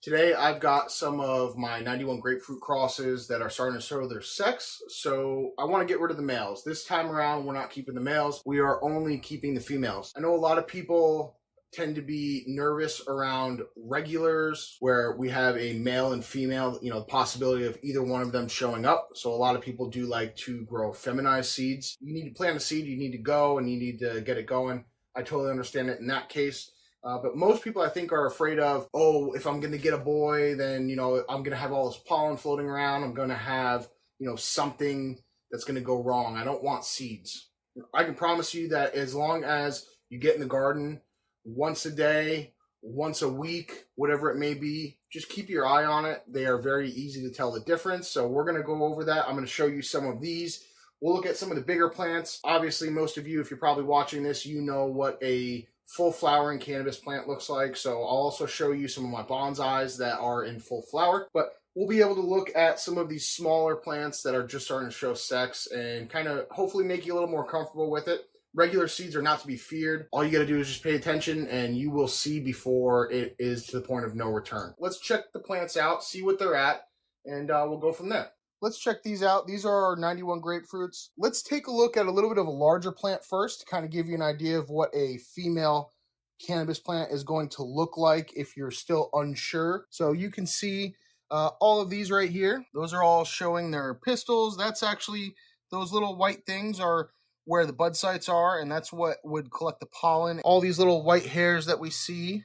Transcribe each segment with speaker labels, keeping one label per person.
Speaker 1: Today I've got some of my 91 grapefruit crosses that are starting to show their sex, so I want to get rid of the males. This time around, we're not keeping the males. We are only keeping the females. I know a lot of people tend to be nervous around regulars where we have a male and female, the possibility of either one of them showing up. So a lot of people do like to grow feminized seeds. You need to plant a seed, you need to go, and you need to get it going. I totally understand it in that case. But most people, I think, are afraid of, if I'm going to get a boy, then, I'm going to have all this pollen floating around. I'm going to have, something that's going to go wrong. I don't want seeds. I can promise you that as long as you get in the garden once a day, once a week, whatever it may be, just keep your eye on it. They are very easy to tell the difference. So we're going to go over that. I'm going to show you some of these. We'll look at some of the bigger plants. Obviously, most of you, if you're probably watching this, you know what a full flowering cannabis plant looks like. So I'll also show you some of my bonsais that are in full flower, but we'll be able to look at some of these smaller plants that are just starting to show sex and kind of hopefully make you a little more comfortable with it. Regular seeds are not to be feared. All you got to do is just pay attention and you will see before it is to the point of no return. Let's check the plants out, see what they're at, and we'll go from there. Let's check these out. These are our 91 grapefruits. Let's take a look at a little bit of a larger plant first to kind of give you an idea of what a female cannabis plant is going to look like if you're still unsure. So you can see all of these right here. Those are all showing their pistils. That's actually, those little white things are where the bud sites are, and that's what would collect the pollen. All these little white hairs that we see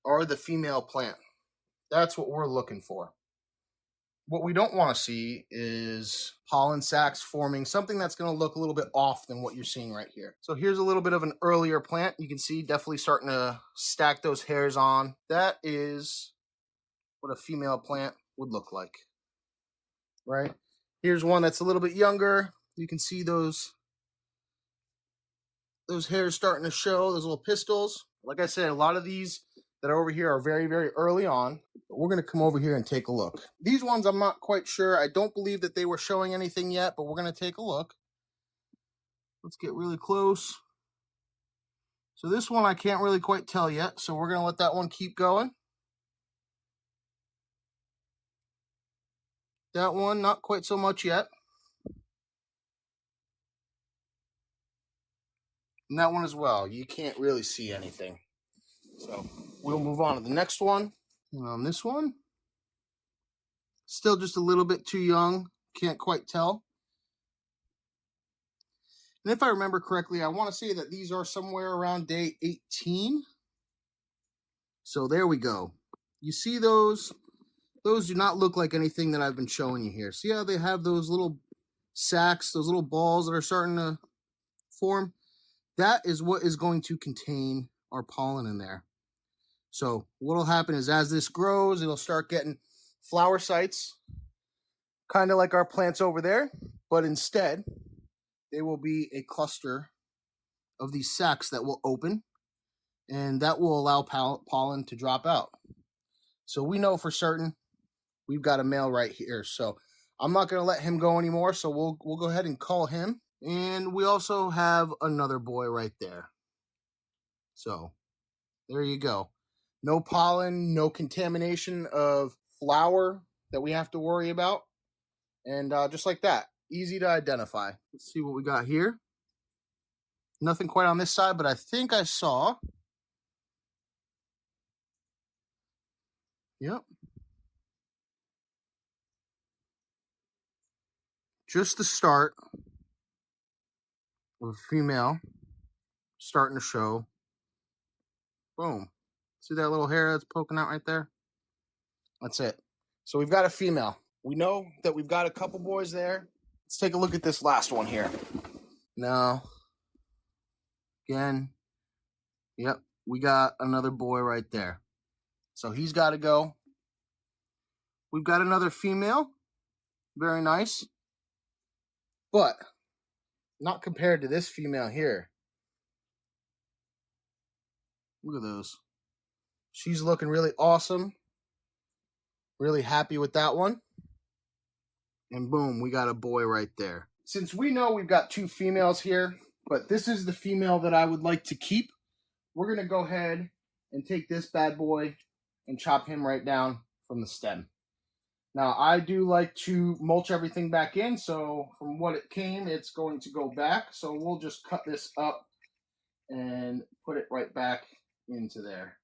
Speaker 1: are the female plant. That's what we're looking for. What we don't want to see is pollen sacs forming, something that's going to look a little bit off than what you're seeing right here. So here's a little bit of an earlier plant. You can see definitely starting to stack those hairs on. That is what a female plant would look like, right? Here's one that's a little bit younger. You can see those hairs starting to show, those little pistils. Like I said, a lot of these that are over here are very, very early on. But we're going to come over here and take a look. These ones, I'm not quite sure. I don't believe that they were showing anything yet, but we're going to take a look. Let's get really close. So this one I can't really quite tell yet, so we're going to let that one keep going. That one, not quite so much yet. And that one as well. You can't really see anything. So we'll move on to the next one. And on this one, still just a little bit too young. Can't quite tell. And if I remember correctly, I want to say that these are somewhere around day 18. So there we go. You see those? Those do not look like anything that I've been showing you here. See how they have those little sacs, those little balls that are starting to form? That is what is going to contain our pollen in there. So what will happen is as this grows, it'll start getting flower sites, kind of like our plants over there, but instead, they will be a cluster of these sacs that will open, and that will allow pollen to drop out. So we know for certain we've got a male right here. So I'm not going to let him go anymore, so we'll go ahead and call him. And we also have another boy right there. So there you go. No pollen, no contamination of flower that we have to worry about. And just like that, easy to identify. Let's see what we got here. Nothing quite on this side, but I think I saw. Yep. Just the start of a female starting to show. Boom. See that little hair that's poking out right there? That's it. So we've got a female. We know that we've got a couple boys there. Let's take a look at this last one here. Now, again, yep, we got another boy right there. So he's got to go. We've got another female. Very nice. But not compared to this female here. Look at those. She's looking really awesome. Really happy with that one. And boom, we got a boy right there. Since we know we've got two females here, but this is the female that I would like to keep, we're going to go ahead and take this bad boy and chop him right down from the stem. Now, I do like to mulch everything back in, so from what it came, it's going to go back. So we'll just cut this up and put it right back into there.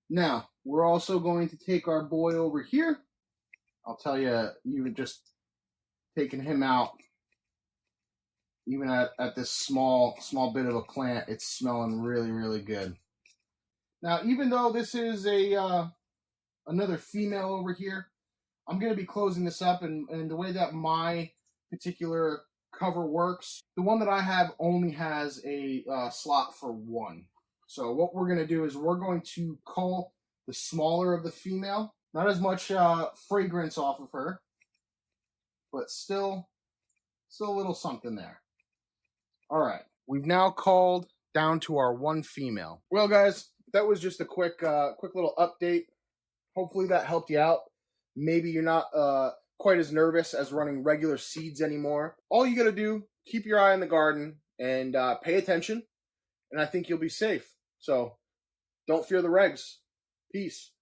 Speaker 1: Now, we're also going to take our boy over here. I'll tell you, even just taking him out, even at this small bit of a plant, it's smelling really, really good. Now, even though this is another female over here, I'm going to be closing this up, and the way that my particular cover works, the one that I have only has a slot for one. So what we're going to do is we're going to cull the smaller of the female. Not as much fragrance off of her, but still a little something there. All right, we've now culled down to our one female. Well, guys, that was just a quick little update. Hopefully that helped you out. Maybe you're not quite as nervous as running regular seeds anymore. All you got to do, keep your eye on the garden and pay attention, and I think you'll be safe. So don't fear the regs. Peace.